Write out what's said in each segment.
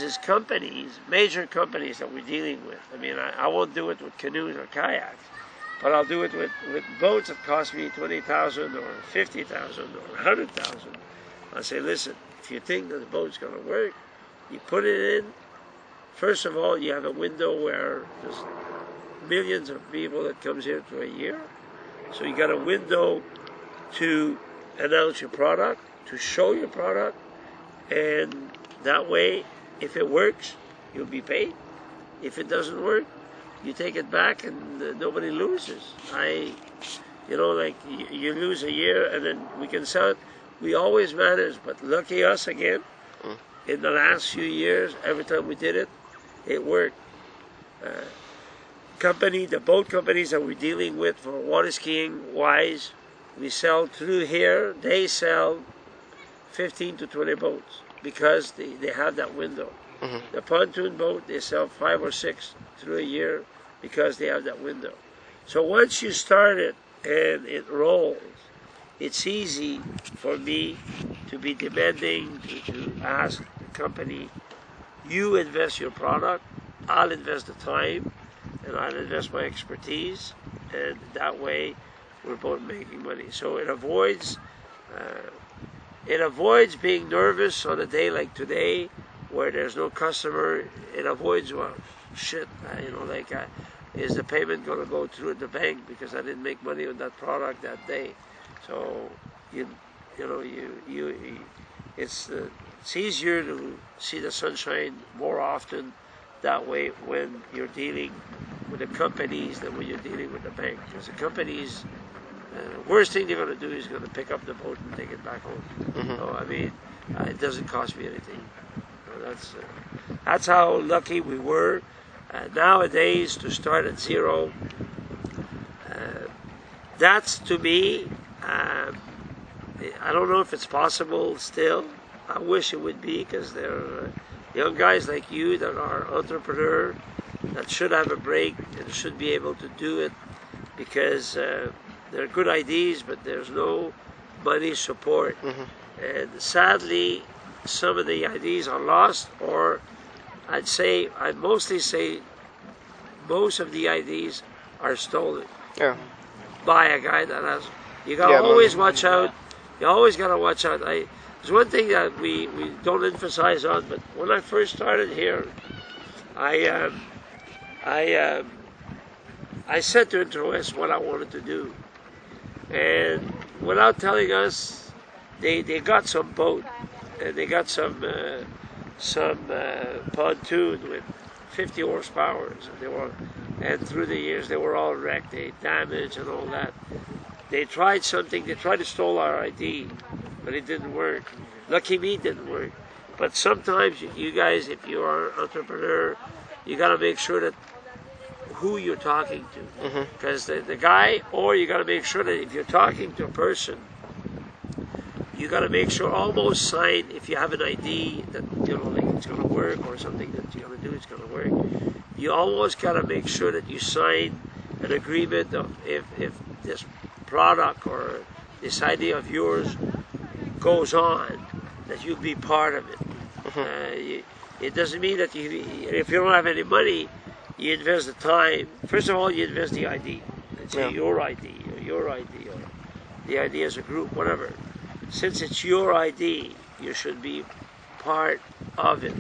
is companies, major companies that we're dealing with. I mean, I won't do it with canoes or kayaks, but I'll do it with boats that cost me $20,000 or $50,000 or $100,000. I say, listen, if you think that the boat's going to work, you put it in. First of all, you have a window where there's millions of people that comes here to a year. So you got a window to announce your product, to show your product, and that way, if it works, you'll be paid. If it doesn't work, you take it back and nobody loses. You lose a year and then we can sell it. We always manage, but lucky us again, in the last few years, every time we did it, it worked. The boat companies that we're dealing with for water skiing wise, we sell through here, they sell 15 to 20 boats because they have that window. The pontoon boat, they sell 5 or 6 through a year because they have that window. So once you start it and it rolls, it's easy for me to be demanding, to ask the company, you invest your product, I'll invest the time, and I'll invest my expertise, and that way we're both making money. So it avoids being nervous on a day like today where there's no customer. It avoids, well, shit, is the payment going to go through at the bank because I didn't make money on that product that day? So it's easier to see the sunshine more often that way when you're dealing with the companies than when you're dealing with the bank. Because the companies, worst thing they're going to do is going to pick up the boat and take it back home. So, I mean, it doesn't cost me anything. So that's how lucky we were. Nowadays, to start at zero, that's to me, I don't know if it's possible still. I wish it would be, because there are young guys like you that are entrepreneurs that should have a break and should be able to do it, because they're good ideas, but there's no money support. And sadly, some of the ideas are lost, or I'd mostly say most of the ideas are stolen by a guy that has. You gotta always watch out. You always gotta watch out. There's one thing that we don't emphasize on, but when I first started here, I said to Interwest what I wanted to do, and without telling us, they got some boat and they got some pontoon with 50 horsepower, and through the years they were all wrecked, they damaged and all that. They tried something, they tried to stole our ID, but it didn't work. Lucky me, it didn't work. But sometimes you guys, if you are an entrepreneur, you got to make sure that who you're talking to, because the guy, or you got to make sure that if you're talking to a person, you got to make sure, almost sign, if you have an ID that it's going to work, or something that you're going to do is going to work, you almost got to make sure that you sign an agreement of if this product or this idea of yours goes on, that you'll be part of it. It doesn't mean that if you don't have any money, you invest the time. First of all, you invest the ID. Let's say your ID, or the ID as a group, whatever. Since it's your ID, you should be part of it.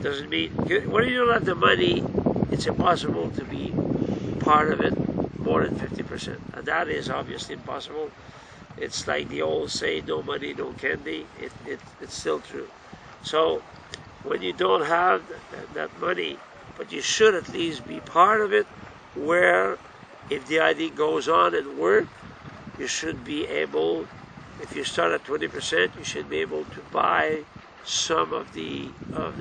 Doesn't mean, when you don't have the money, it's impossible to be part of it more than 50%. And that is obviously impossible. It's like the old say, no money, no candy. It's still true. So when you don't have that money, but you should at least be part of it, where if the ID goes on and work, you should be able, if you start at 20%, you should be able to buy some of the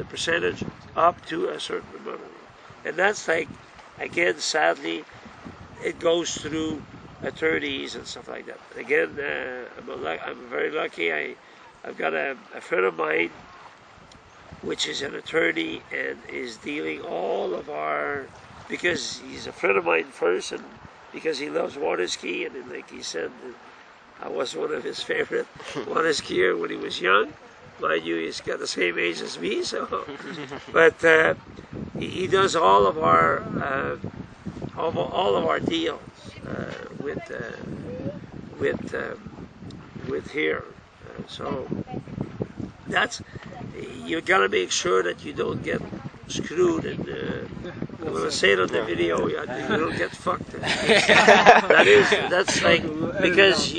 percentage up to a certain amount. And that's like, again, sadly, it goes through attorneys and stuff like that. Again, I'm very lucky. I've got a friend of mine, which is an attorney and is dealing all of our, because he's a friend of mine first, and because he loves water ski, and like he said, I was one of his favorite water skier when he was young. mind you, he's got the same age as me. So, but he does all of our deals with here. So that's, you gotta make sure that you don't get screwed, and I'm gonna say it on the video, you don't get fucked. That's like, because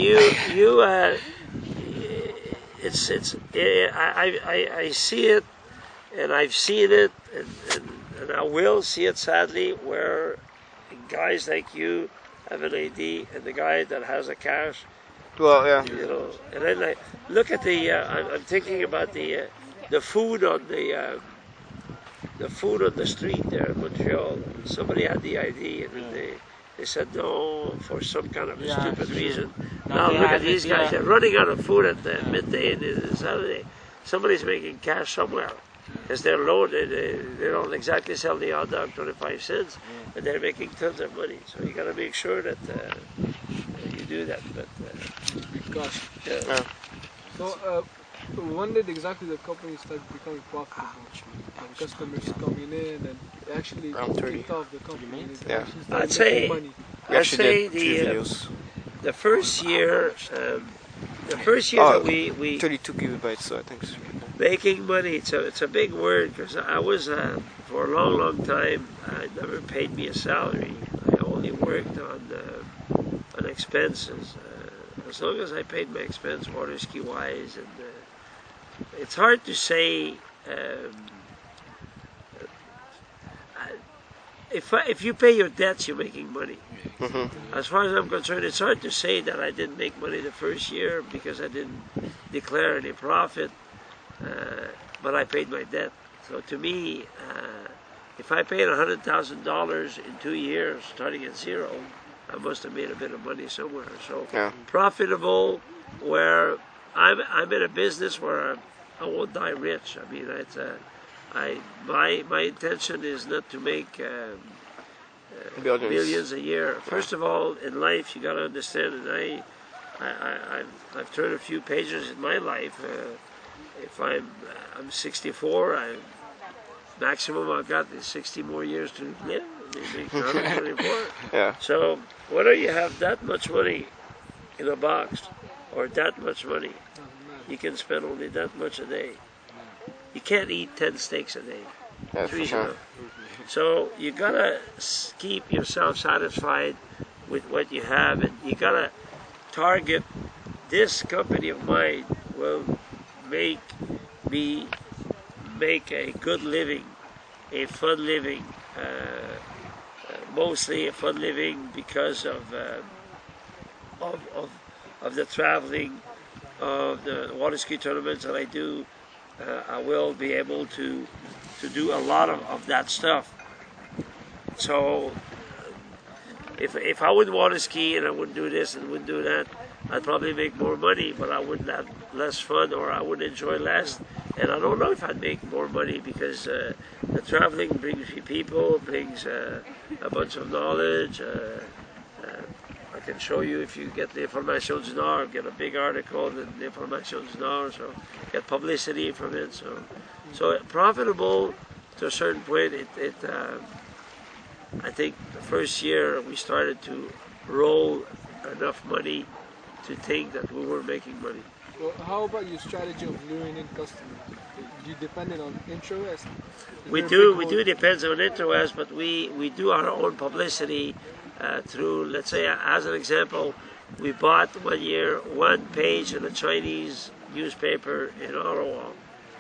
I see it, and I've seen it, and I will see it sadly, where guys like you have an ID, and the guy that has a cash. Well, yeah. You know, and then I look at the. I'm thinking about the food on the street there in Montreal. Somebody had the ID, and they said no for some kind of a stupid reason. Now look at these guys. They're running out of food at the midday and Saturday. Somebody's making cash somewhere, because they're loaded. They don't exactly sell the hot dog 25 cents, and they're making tons of money. So you got to make sure that you do that. But gosh. Yeah. So when did exactly the company start becoming profitable? And customers coming in and actually kicked off the company. Yeah. I'd say the first year. The first year that we 32 gigabytes, so I think it's making money. It's a big word, because I was for a long time. I never paid me a salary. I only worked on expenses. As long as I paid my expense, water ski wise, and it's hard to say. If you pay your debts, you're making money. As far as I'm concerned, it's hard to say that I didn't make money the first year, because I didn't declare any profit, but I paid my debt. So to me, if I paid $100,000 in 2 years, starting at zero, I must have made a bit of money somewhere. So profitable, where I'm in a business where I won't die rich. I mean, it's my intention is not to make millions a year. First of all, in life, you got to understand, and I've turned a few pages in my life. If I'm 64, maximum I've got is 60 more years to live. Yeah. So whether you have that much money in a box or that much money, you can spend only that much a day. You can't eat 10 steaks a day. Yeah, for sure. So you gotta keep yourself satisfied with what you have, and you gotta target. This company of mine will make me make a good living, a fun living, mostly a fun living because of the traveling, of the water ski tournaments that I do. I will be able to do a lot of that stuff. So if I wouldn't water ski and I wouldn't do this and wouldn't do that, I'd probably make more money, but I would have less fun, or I would enjoy less. And I don't know if I'd make more money, because the traveling brings you people, brings a bunch of knowledge. I can show you, if you get the Information du Nord, get a big article in the Information du Nord, so get publicity from it. So profitable to a certain point. I think the first year we started to roll enough money to think that we were making money. Well, how about your strategy of luring in customers? Do you depend on interest? We do depend on interest, but we do our own publicity through, let's say, as an example, we bought one year one page in a Chinese newspaper in Ottawa,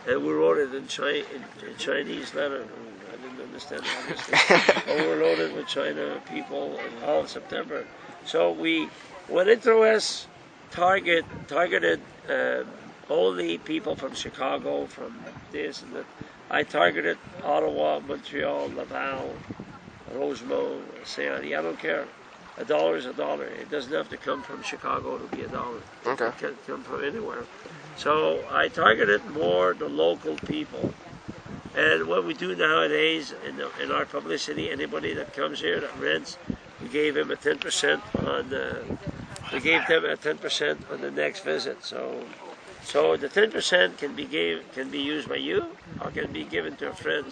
and we wrote it in Chinese letter. I didn't understand obviously. Overloaded with China people in all of September. So when interest targeted only people from Chicago, from this and that. I targeted Ottawa, Montreal, Laval, Rosemont, Saint-Henri. I don't care. $1 is $1. It doesn't have to come from Chicago to be $1. Okay. It can come from anywhere. So I targeted more the local people. And what we do nowadays in our publicity, anybody that comes here that rents, we gave him a 10% on. We gave them a 10% on the next visit. So So the 10% can be used by you or can be given to a friend.